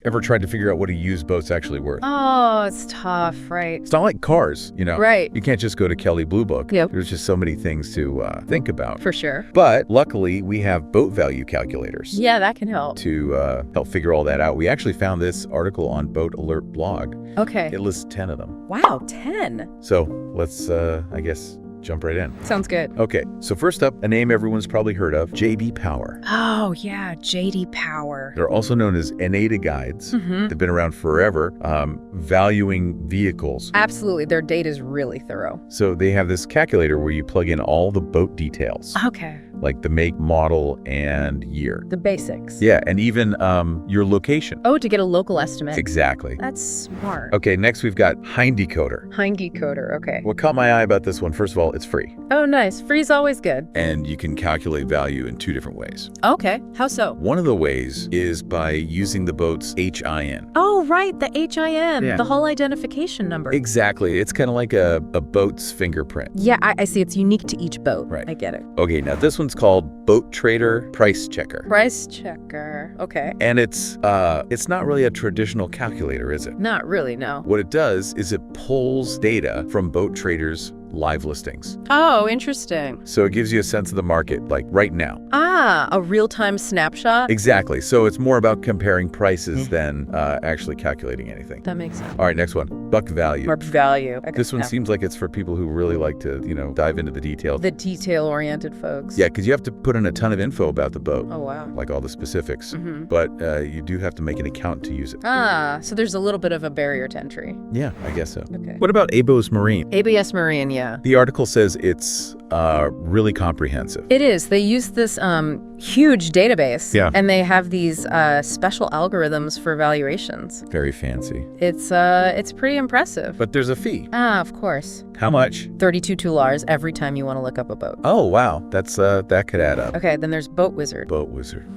Ever tried to figure out what a used boat's actually worth? Oh, it's tough, right? It's not like cars, Right. You can't just go to Kelley Blue Book. Yep. There's just so many things to think about. For sure. But luckily, we have boat value calculators. Yeah, that can help. To help figure all that out. We actually found this article on Boat Alert blog. Okay. It lists 10 of them. Wow, 10. So let's, I guess, jump right in. Sounds good. Okay, so first up, a name everyone's probably heard of, JD Power. Oh, yeah, JD Power. They're also known as NADA guides. They've been around forever, valuing vehicles. Absolutely. Their data is really thorough. So they have this calculator where you plug in all the boat details. Okay. Like the make, model, and year. The basics. Yeah, and even your location. Oh, to get a local estimate. Exactly. That's smart. Okay, next we've got Hindecoder. Hindecoder, okay. What caught my eye about this one, first of all, it's free. Oh, nice. Free's always good. And you can calculate value in 2 different ways. Okay. How so? One of the ways is by using the boat's HIN. Oh, right. The HIN. Yeah. The hull identification number. Exactly. It's kind of like a boat's fingerprint. Yeah, I see. It's unique to each boat. Right. I get it. Okay, now this one's called Boat Trader Price Checker. Price checker. Okay. And it's not really a traditional calculator, is it? Not really, no. What it does is it pulls data from boat traders' live listings. Oh, interesting. So it gives you a sense of the market, like right now. Ah, a real-time snapshot? Exactly. So it's more about comparing prices than actually calculating anything. That makes sense. All right, next one. Buck value. More value. Okay. This one seems like it's for people who really like to, dive into the details. The detail-oriented folks. Yeah, because you have to put in a ton of info about the boat. Oh, wow. Like all the specifics. But you do have to make an account to use it. Ah, so there's a little bit of a barrier to entry. Yeah, I guess so. Okay. What about ABOS Marine? ABS Marine, yeah. The article says it's really comprehensive. It is. They use this huge database. Yeah. And they have these special algorithms for valuations. Very fancy. It's pretty impressive. But there's a fee. Ah, of course. How much? $32 every time you want to look up a boat. Oh, wow. That could add up. Okay, then there's Boat Wizard. Boat Wizard.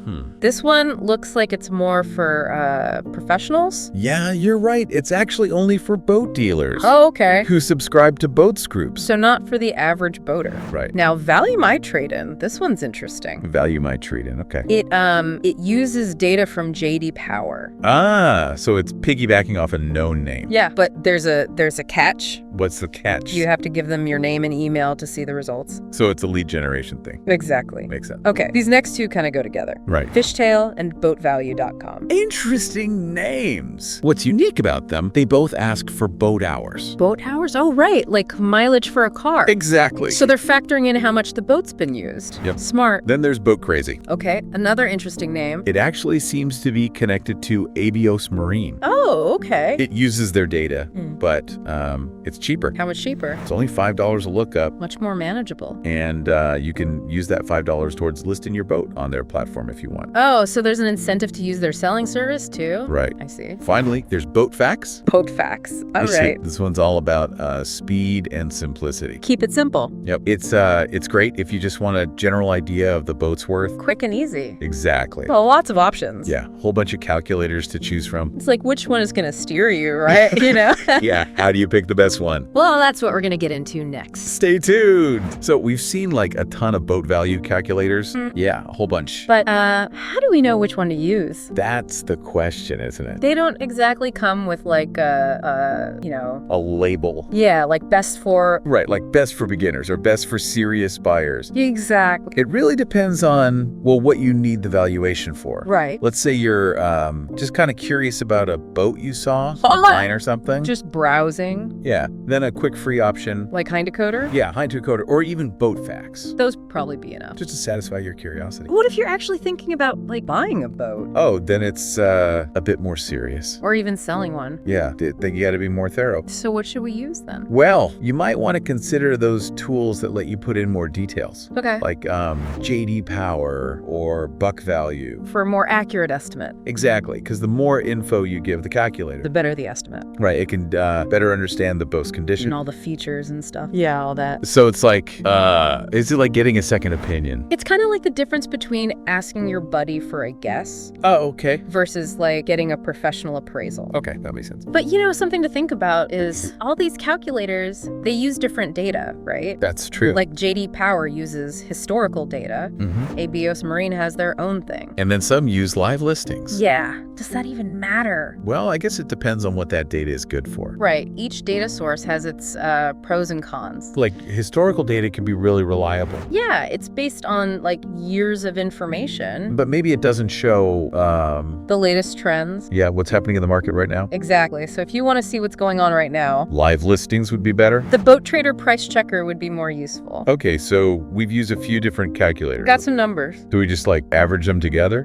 This one looks like it's more for professionals. Yeah, you're right. It's actually only for boat dealers. Oh, okay. Who subscribe to boats groups. So not for the average boater. Right. Now, Value My Trade-In. This one's interesting. Value My Trade-In. Okay. It uses data from JD Power. Ah, so it's piggybacking off a known name. Yeah, but there's a catch. What's the catch? You have to give them your name and email to see the results. So it's a lead generation thing. Exactly. Makes sense. Okay, these next two kind of go together. Right. Fishtail and boatvalue.com. Interesting names. What's unique about them, they both ask for boat hours. Boat hours? Oh, right, like mileage for a car. Exactly. So they're factoring in how much the boat's been used. Yep. Smart. Then there's Boat Crazy. Okay, another interesting name. It actually seems to be connected to ABOS Marine. Oh, okay. It uses their data, but it's cheaper. How much cheaper? It's only $5 a lookup. Much more manageable. And you can use that $5 towards listing your boat on their platform if you want. Oh, so there's an incentive to use their selling service too? Right. I see. Finally, there's Boat Facts. Boat facts. All right. This one's all about speed and simplicity. Keep it simple. Yep. It's great if you just want a general idea of the boat's worth. Quick and easy. Exactly. Well, lots of options. Yeah. Whole bunch of calculators to choose from. It's like, which one is going to steer you, right? Yeah. How do you pick the best one? Well, that's what we're going to get into next. Stay tuned. So we've seen like a ton of boat value calculators. Yeah, a whole bunch. But how do we know which one to use? That's the question, isn't it? They don't exactly come with like a label. Yeah, like best for... Right, like best for beginners or best for serious buyers. Exactly. It really depends on, well, what you need the valuation for. Right. Let's say you're just kind of curious about a boat you saw online or something. Just browsing. Yeah, then a quick free option. Like Hindecoder? Yeah, Hindecoder, or even Boat Facts. Those probably be enough. Just to satisfy your curiosity. What if you're actually thinking about like buying a boat? Oh, then it's a bit more serious. Or even selling one. Yeah, then you got to be more thorough. So what should we use then? Well, you might want to consider those tools that let you put in more details. Okay. Like JD Power or Buck Value. For a more accurate estimate. Exactly, because the more info you give the calculator, The better the estimate. right, it can better understand the boat's condition. And all the features and stuff. Yeah, all that. So it's like, is it like getting a second opinion? It's kind of like the difference between asking your buddy for a guess Oh, okay. versus like getting a professional appraisal. Okay, that makes sense. But something to think about is all these calculators, they use different data, right? That's true. Like JD Power uses historical data. ABOS Marine has their own thing. And then some use live listings. Yeah. Does that even matter? Well, I guess it depends on what that data is good for. Right. Each data source has its pros and cons. Like, historical data can be really reliable. Yeah, it's based on like years of information. But maybe it doesn't show, The latest trends. yeah, what's happening in the market right now. Exactly. So if you want to see what's going on right now, Live listings would be better. the Boat Trader Price Checker would be more useful. Okay, so we've used a few different calculators. Got some numbers. Do we just like average them together?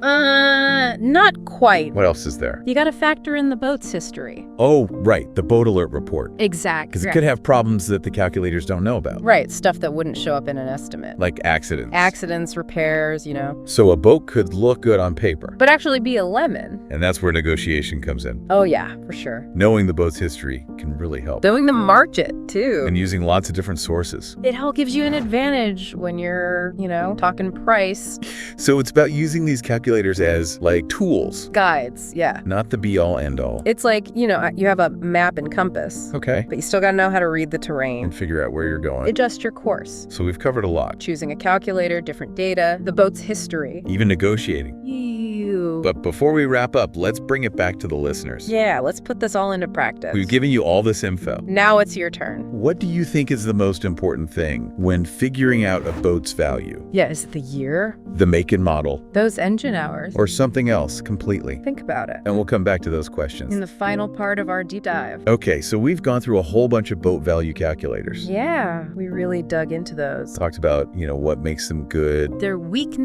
Not quite. What else is there? You got to factor in the boat's history. Oh, right, the boat alert report. Exactly. Because it could have problems that the calculators don't know about. Right, stuff that wouldn't show up in an estimate. Like accidents. Accidents, repairs, So a boat could look good on paper. but actually be a lemon. And that's where negotiation comes in. Oh yeah, for sure. Knowing the boat's history can really help. Knowing the market too. And using lots of different sources. It all gives you an advantage when you're, talking price. So it's about using these calculators as like tools, Guides, yeah. not the be-all end-all. It's like, you have a map and compass, Okay. but you still got to know how to read the terrain. And figure out where you're going. Adjust your course. So we've covered a lot. Choosing a calculator, different data, the boat's history. Even negotiating. Ew. But before we wrap up, let's bring it back to the listeners. Yeah, let's put this all into practice. We've given you all this info. Now it's your turn. What do you think is the most important thing when figuring out a boat's value? Yeah, is it the year? The make and model, Those engine hours? or something else completely? Think about it. And we'll come back to those questions. In the final part of our deep dive. Okay, so we've gone through a whole bunch of boat value calculators. Yeah, we really dug into those. Talked about, what makes them good, Their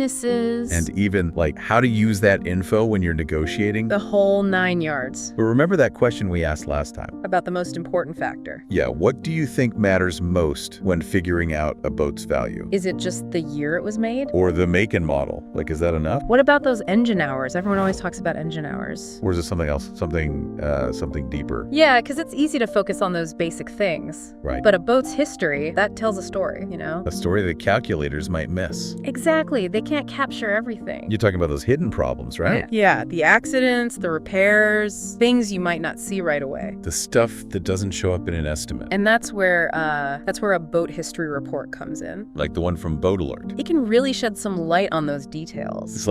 weaknesses. and even like how to use that info when you're negotiating. the whole 9 yards. But remember that question we asked last time? About the most important factor. Yeah, what do you think matters most when figuring out a boat's value? Is it just the year it was made? Or the make and model? Like, is that enough? What about those engine hours? Everyone always talks about engine hours. Or is it something else? Something deeper? Yeah, because it's easy to focus on those basic things. Right. But a boat's history, that tells a story, A story that calculators might miss. Exactly. They can't capture everything. You're talking about those hidden problems, right? Yeah, the accidents, the repairs, things you might not see right away. The stuff that doesn't show up in an estimate. And that's where a boat history report comes in. Like the one from Boat Alert. It can really shed some light on those details. It's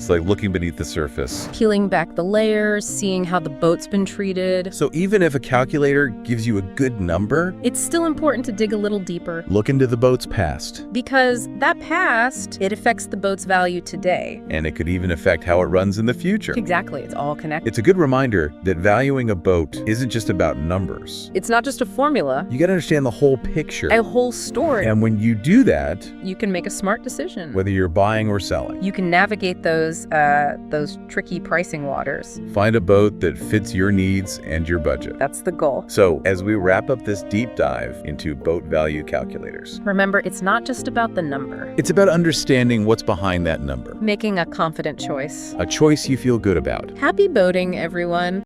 like looking beneath the surface. Peeling back the layers, seeing how the boat's been treated. So even if a calculator gives you a good number, It's still important to dig a little deeper look into the boat's past. because that past, it affects the boat's value today. And it could even affect how it runs in the future. Exactly, it's all connected. It's a good reminder that valuing a boat isn't just about numbers. It's not just a formula, You got to understand the whole picture. a whole story. And when you do that, You can make a smart decision. whether you're buying or selling, You can navigate those tricky pricing waters. find a boat that fits your needs and your budget. That's the goal. So, as we wrap up this deep dive into boat value calculators, Remember, it's not just about the number. it's about understanding what's behind that number, Making a confident choice. a choice you feel good about. Happy boating, everyone.